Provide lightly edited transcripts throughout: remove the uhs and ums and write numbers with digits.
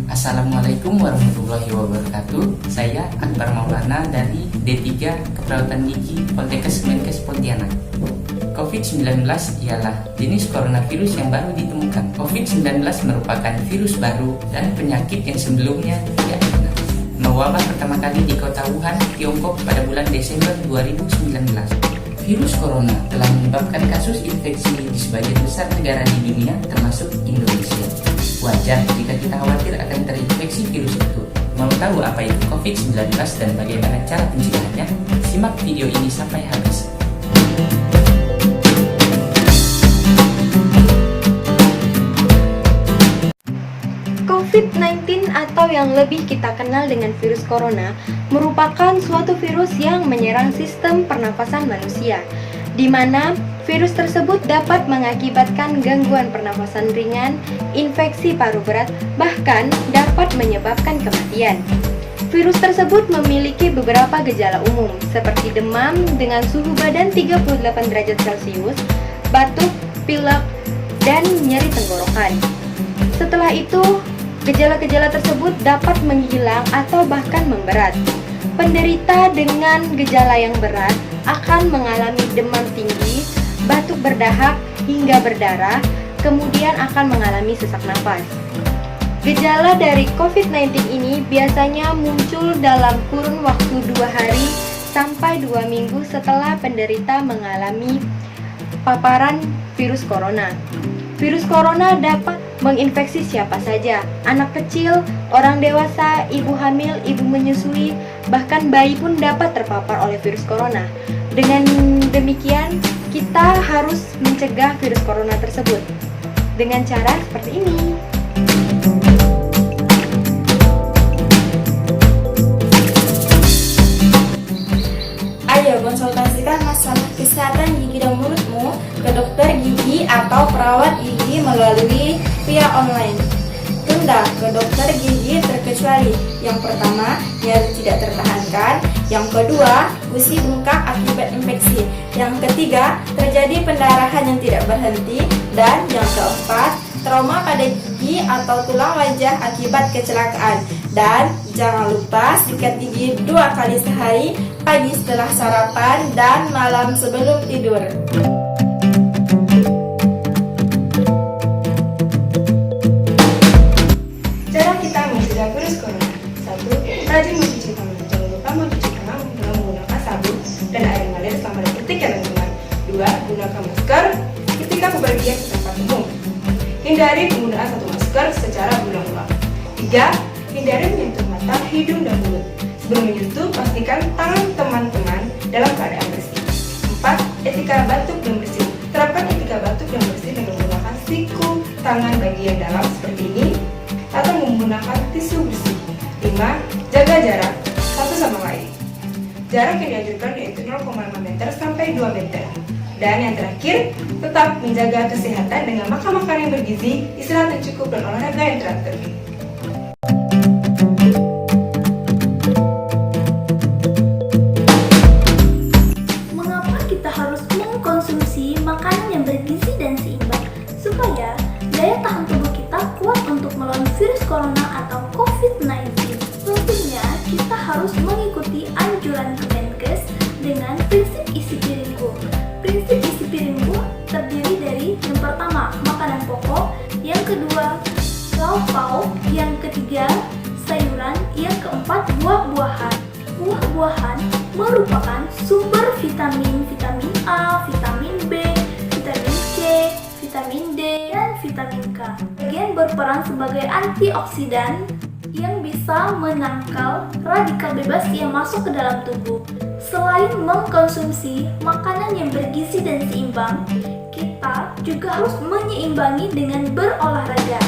Assalamualaikum warahmatullahi wabarakatuh. Saya Akbar Maulana dari D3 Keperawatan Gigi Poltekkes Kemenkes Pontianak. COVID-19 ialah jenis coronavirus yang baru ditemukan. COVID-19 merupakan virus baru dan penyakit yang sebelumnya tidak dikenal. Mewabah pertama kali di kota Wuhan, Tiongkok pada bulan Desember 2019. Virus corona telah menyebabkan kasus infeksi di sebagian besar negara di dunia termasuk Indonesia. Wajar jika kita khawatir akan terinfeksi virus itu. Mau tahu apa itu COVID-19 dan bagaimana cara pencegahannya? Simak video ini sampai habis. COVID-19 atau yang lebih kita kenal dengan virus corona merupakan suatu virus yang menyerang sistem pernafasan manusia, di mana virus tersebut dapat mengakibatkan gangguan pernafasan ringan, infeksi paru berat, bahkan dapat menyebabkan kematian. Virus tersebut memiliki beberapa gejala umum, seperti demam dengan suhu badan 38 derajat Celcius, batuk, pilek, dan nyeri tenggorokan. Setelah itu, gejala-gejala tersebut dapat menghilang atau bahkan memberat. Penderita dengan gejala yang berat akan mengalami demam tinggi, batuk berdahak hingga berdarah, kemudian akan mengalami sesak napas. Gejala dari COVID-19 ini biasanya muncul dalam kurun waktu 2 hari sampai 2 minggu setelah penderita mengalami paparan virus corona. Virus corona dapat menginfeksi siapa saja, anak kecil, orang dewasa, ibu hamil, ibu menyusui, bahkan bayi pun dapat terpapar oleh virus corona. Dengan demikian, kita harus mencegah virus corona tersebut dengan cara seperti ini. Ayo konsultasikan masalah kesehatan gigi dan mulutmu ke dokter gigi atau perawat gigi melalui via online. Tunda ke dokter gigi terkecuali: yang pertama, nyeri tidak tertahankan; yang kedua, gusi bengkak akibat infeksi; yang ketiga, terjadi pendarahan yang tidak berhenti; dan yang keempat, trauma pada gigi atau tulang wajah akibat kecelakaan. Dan jangan lupa sikat gigi 2 kali sehari, pagi setelah sarapan dan malam sebelum tidur. Cara kita mencegah virus corona: 1. Rajin mencuci tangan. Jangan lupa mencuci tangan dengan menggunakan sabun dan air mengalir selama detik ya teman-teman. 2. Gunakan masker ketika bepergian ke tempat umum. Hindari penggunaan satu masker secara berulang-ulang. 3. Hindari menyentuh mata, hidung, dan mulut. Sebelum menyentuh, pastikan tangan teman-teman dalam keadaan bersih. 4. Etika batuk dan bersih. Terapkan etika batuk dan bersih dengan menggunakan siku tangan bagian dalam seperti ini atau menggunakan tisu bersih. 5. Jaga jarak satu sama lain. Jarak yang dianjurkan yaitu 0,5 meter sampai 2 meter. Dan yang terakhir, tetap menjaga kesehatan dengan makan makanan yang bergizi, istirahat yang cukup, dan olahraga yang teratur. Mengapa kita harus mengkonsumsi makanan yang bergizi dan seimbang supaya daya tahan tubuh kita kuat untuk melawan virus corona atau COVID-19? Tentunya kita harus mengikuti anjuran Kemenkes dengan prinsip isi piringku. Prinsip isi piringku terdiri dari yang pertama, makanan pokok; yang kedua, lauk pauk; yang ketiga, sayuran; yang keempat, buah-buahan. Buah-buahan merupakan sumber vitamin A, vitamin B, vitamin C, vitamin D, dan vitamin K. Bagian berperan sebagai antioksidan yang bisa menangkal radikal bebas yang masuk ke dalam tubuh. Selain mengkonsumsi makanan yang bergizi dan seimbang, kita juga harus menyeimbangi dengan berolahraga.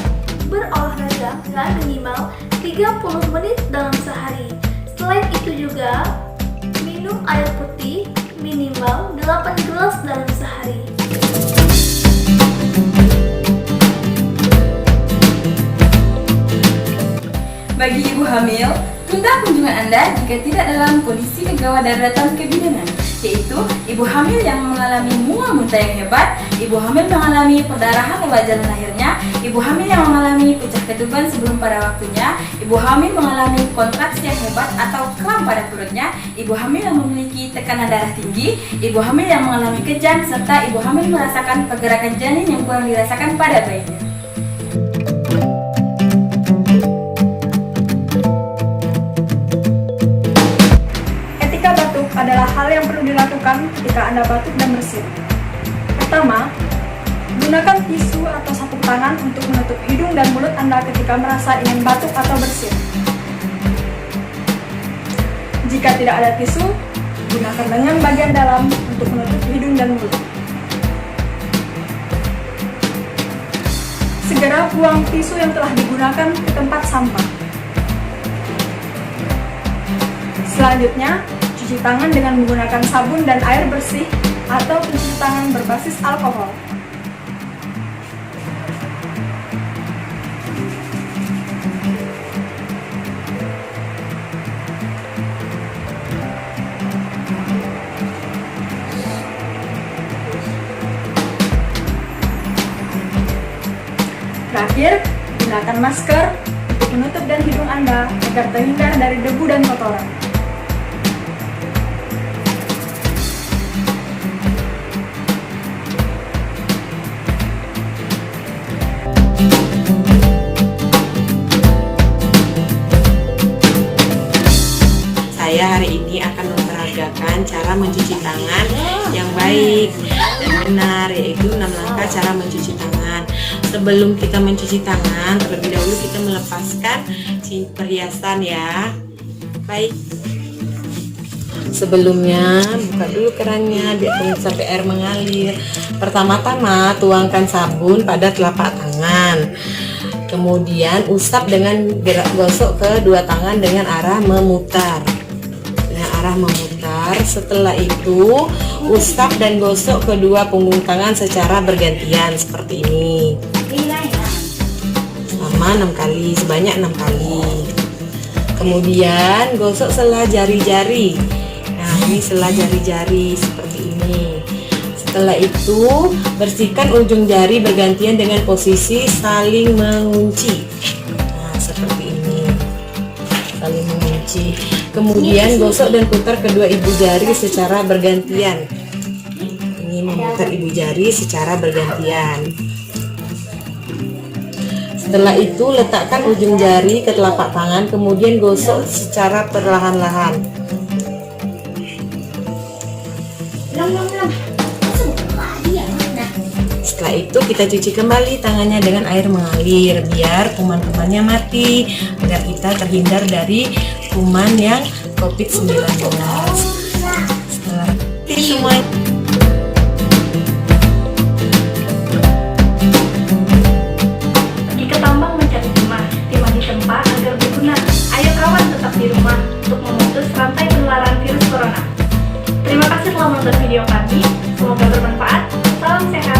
Berolahraga minimal 30 menit dalam sehari. Selain itu juga minum air putih minimal 8 gelas dalam sehari. Bagi ibu hamil, tunda kunjungan Anda jika tidak dalam kondisi gawat daruratan kebidanan, yaitu ibu hamil yang mengalami mual muntah yang hebat, ibu hamil mengalami perdarahan lewat jalan lahirnya, ibu hamil yang mengalami pecah ketuban sebelum pada waktunya, ibu hamil mengalami kontraksi yang hebat atau kram pada perutnya, ibu hamil yang memiliki tekanan darah tinggi, ibu hamil yang mengalami kejang, serta ibu hamil merasakan pergerakan janin yang kurang dirasakan pada bayinya. Adalah hal yang perlu dilakukan ketika Anda batuk dan bersin. Pertama, gunakan tisu atau sabuk tangan untuk menutup hidung dan mulut Anda ketika merasa ingin batuk atau bersin. Jika tidak ada tisu, gunakan lengan bagian dalam untuk menutup hidung dan mulut. Segera buang tisu yang telah digunakan ke tempat sampah. Selanjutnya, cuci tangan dengan menggunakan sabun dan air bersih atau pencuci tangan berbasis alkohol. Terakhir, gunakan masker untuk menutup dan hidung Anda agar terhindar dari debu dan kotoran. Saya hari ini akan memperagakan cara mencuci tangan yang baik dan benar, yaitu 6 langkah cara mencuci tangan. Sebelum kita mencuci tangan, terlebih dahulu kita melepaskan perhiasan ya. Baik. Sebelumnya buka dulu kerannya, biar sampai air mengalir. Pertama-tama tuangkan sabun pada telapak tangan. Kemudian usap dengan gosok kedua tangan dengan arah memutar. Setelah itu usap dan gosok kedua punggung tangan secara bergantian seperti ini selama 6 kali, sebanyak 6 kali. Kemudian gosok sela jari-jari. Nah, ini sela jari-jari seperti ini. Setelah itu bersihkan ujung jari bergantian dengan posisi saling mengunci. Nah, seperti ini, saling mengunci. Kemudian gosok dan putar kedua ibu jari secara bergantian. Ini memutar ibu jari secara bergantian. Setelah itu letakkan ujung jari ke telapak tangan, kemudian gosok secara perlahan-lahan. Setelah itu kita cuci kembali tangannya dengan air mengalir biar kuman-kumannya mati, agar kita terhindar dari kuman yang COVID-19. Setelah itu semuanya Pergi ke tambang mencari timah di tempat agar berguna. Ayo kawan tetap di rumah untuk memutus rantai penularan virus corona. Terima kasih telah menonton video kami, semoga bermanfaat. Salam sehat.